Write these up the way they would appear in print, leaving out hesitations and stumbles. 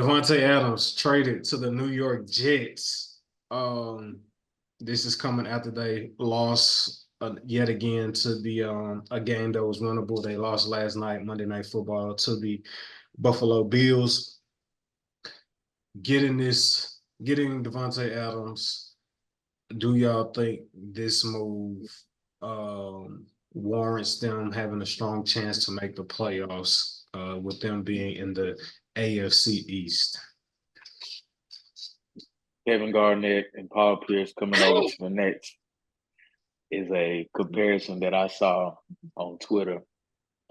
Davante Adams traded to the New York Jets. This is coming after they lost yet again to the a game that was winnable. They lost last night, Monday Night Football, to the Buffalo Bills. Getting Davante Adams. Do y'all think this move warrants them having a strong chance to make the playoffs with them being in the AFC East? Kevin Garnett and Paul Pierce coming over to the Nets is a comparison that I saw on Twitter,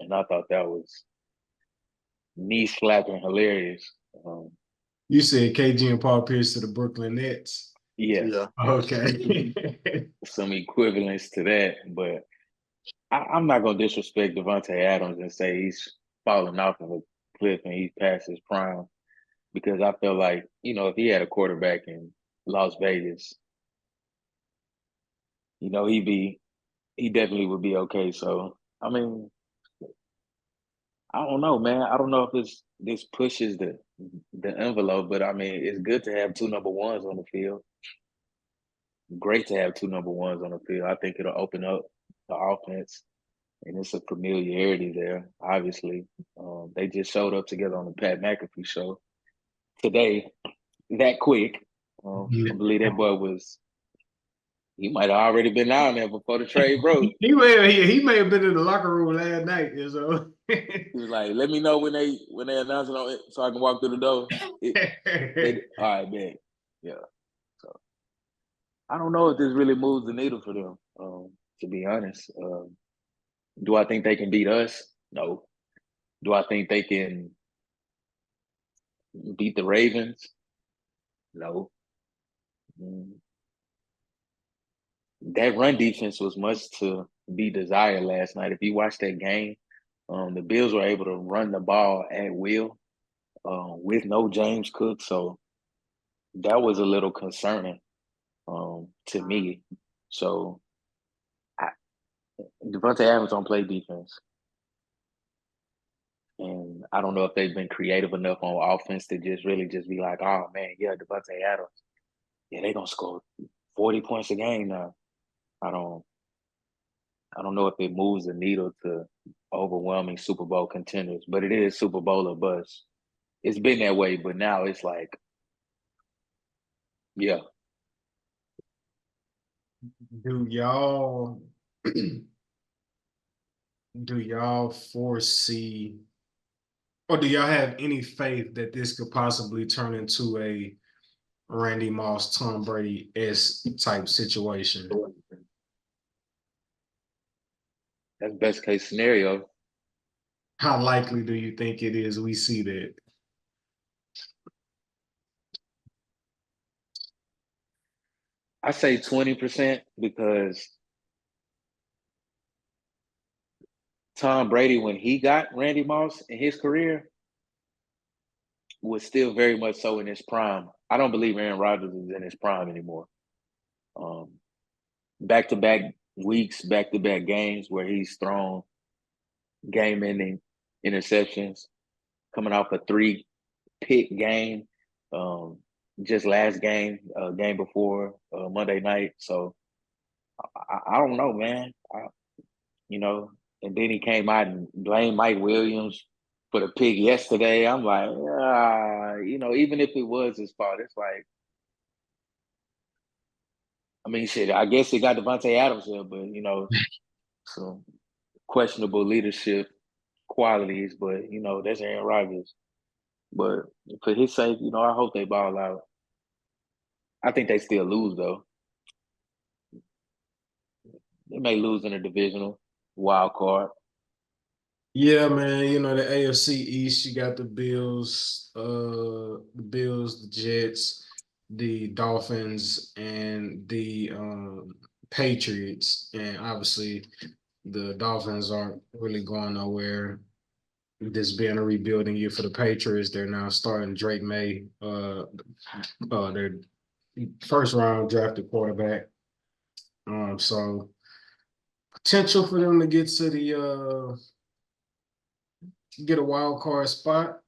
and I thought that was knee slapping hilarious. You said KG and Paul Pierce to the Brooklyn Nets. Yes. Yeah. Okay. Some equivalence to that, but I'm not going to disrespect Davante Adams and say he's falling off of a cliff and he's past his prime, because I feel like, if he had a quarterback in Las Vegas, he definitely would be okay. So, I mean, I don't know, man. I don't know if this pushes the envelope, but I mean, it's good to have two number ones on the field. Great to have two number ones on the field. I think it'll open up the offense, and it's a familiarity there. Obviously, they just showed up together on the Pat McAfee show today. That quick, I believe that boy he might have already been down there before the trade broke. He may have been in the locker room last night. So he was like, "Let me know when they announce it on it, so I can walk through the door." All right, man. Yeah. So I don't know if this really moves the needle for them. To be honest, do I think they can beat us? No. Do I think they can beat the Ravens? No. That run defense was much to be desired last night. If you watch that game, the Bills were able to run the ball at will with no James Cook. So that was a little concerning to me. So Davante Adams don't play defense. And I don't know if they've been creative enough on offense to just really be like, oh, man, yeah, Davante Adams. Yeah, they're going to score 40 points a game now. I don't know if it moves the needle to overwhelming Super Bowl contenders, but it is Super Bowl or bust. It's been that way, but now it's like, yeah. Do y'all foresee, or do y'all have any faith that this could possibly turn into a Randy Moss, Tom Brady-esque type situation? That's best case scenario. How likely do you think it is we see that? I say 20% because Tom Brady, when he got Randy Moss in his career, was still very much so in his prime. I don't believe Aaron Rodgers is in his prime anymore. Back-to-back weeks, back-to-back games where he's thrown game-ending interceptions, coming off a 3-pick game, just last game, game before Monday night. So I don't know, man. And then he came out and blamed Mike Williams for the pick yesterday. I'm like, even if it was his fault, it's like, I mean, shit, I guess it got Davante Adams there, but, some questionable leadership qualities, but, that's Aaron Rodgers. But for his sake, I hope they ball out. I think they still lose, though. They may lose in a divisional wild card. Yeah, man. The AFC East, you got the Bills, the Jets, the Dolphins, and the Patriots. And obviously, the Dolphins aren't really going nowhere. This being a rebuilding year for the Patriots, they're now starting Drake May, their first round drafted quarterback. So potential for them to get to the get a wild card spot.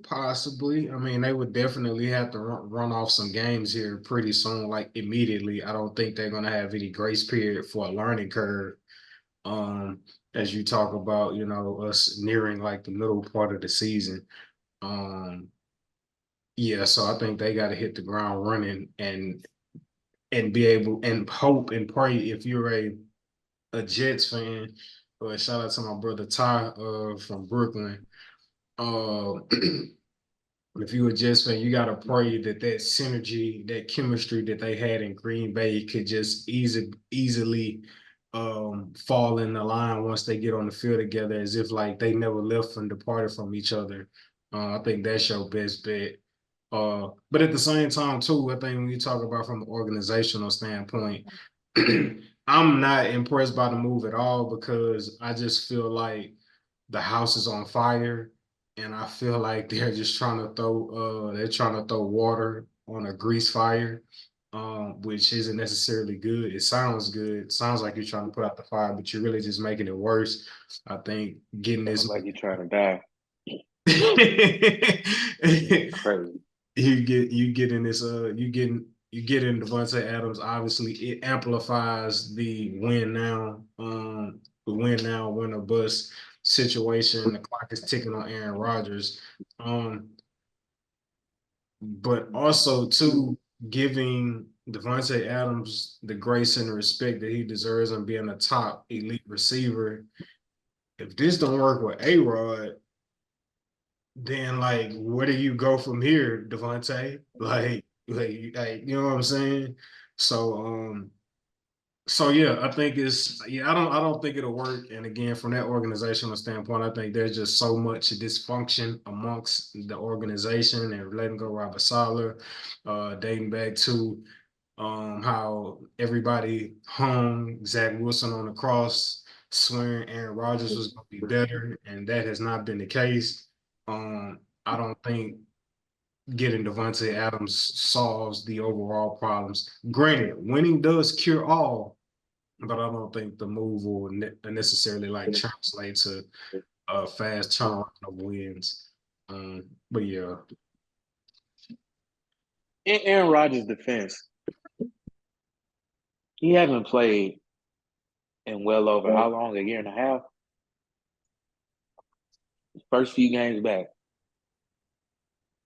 Possibly. I mean, they would definitely have to run off some games here pretty soon, like immediately. I don't think they're gonna have any grace period for a learning curve. Um, as you talk about, us nearing like the middle part of the season. Um, yeah, so I think they got to hit the ground running and be able and hope and pray if you're a Jets fan. Shout out to my brother Ty from Brooklyn. Uh, if you a Jets fan, you gotta pray that that synergy, that chemistry that they had in Green Bay could just easily fall in the line once they get on the field together, as if like they never left and departed from each other. I think that's your best bet. But at the same time, too, I think when you talk about from an organizational standpoint, I'm not impressed by the move at all because I just feel like the house is on fire, and I feel like they're just trying to throw water on a grease fire, which isn't necessarily good. It sounds good. It sounds like you're trying to put out the fire, but you're really just making it worse. I think getting Sounds this like you're trying to die. Crazy. you get in this you get in Davante Adams. Obviously, it amplifies the win or bust situation. The clock is ticking on Aaron Rodgers. Um, but also too giving Davante Adams the grace and the respect that he deserves and being a top elite receiver. If this don't work with A Rod, then like where do you go from here, Devontae? You know what I'm saying? So so yeah, I think I don't think it'll work. And again, from that organizational standpoint, I think there's just so much dysfunction amongst the organization and letting go Robert Sala, dating back to how everybody hung Zach Wilson on the cross, swearing Aaron Rodgers was going to be better, and that has not been the case. I don't think getting Davante Adams solves the overall problems. Granted, winning does cure all, but I don't think the move will necessarily like translate to a fast turnaround of wins. But yeah, In Aaron Rodgers' defense, he hasn't played in well over how long? A year and a half? First few games back.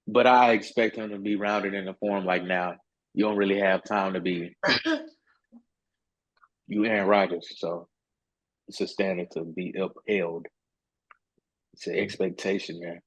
But I expect him to be rounded in the form like now. You don't really have time to be you Aaron Rodgers, so it's a standard to be upheld. It's an expectation there.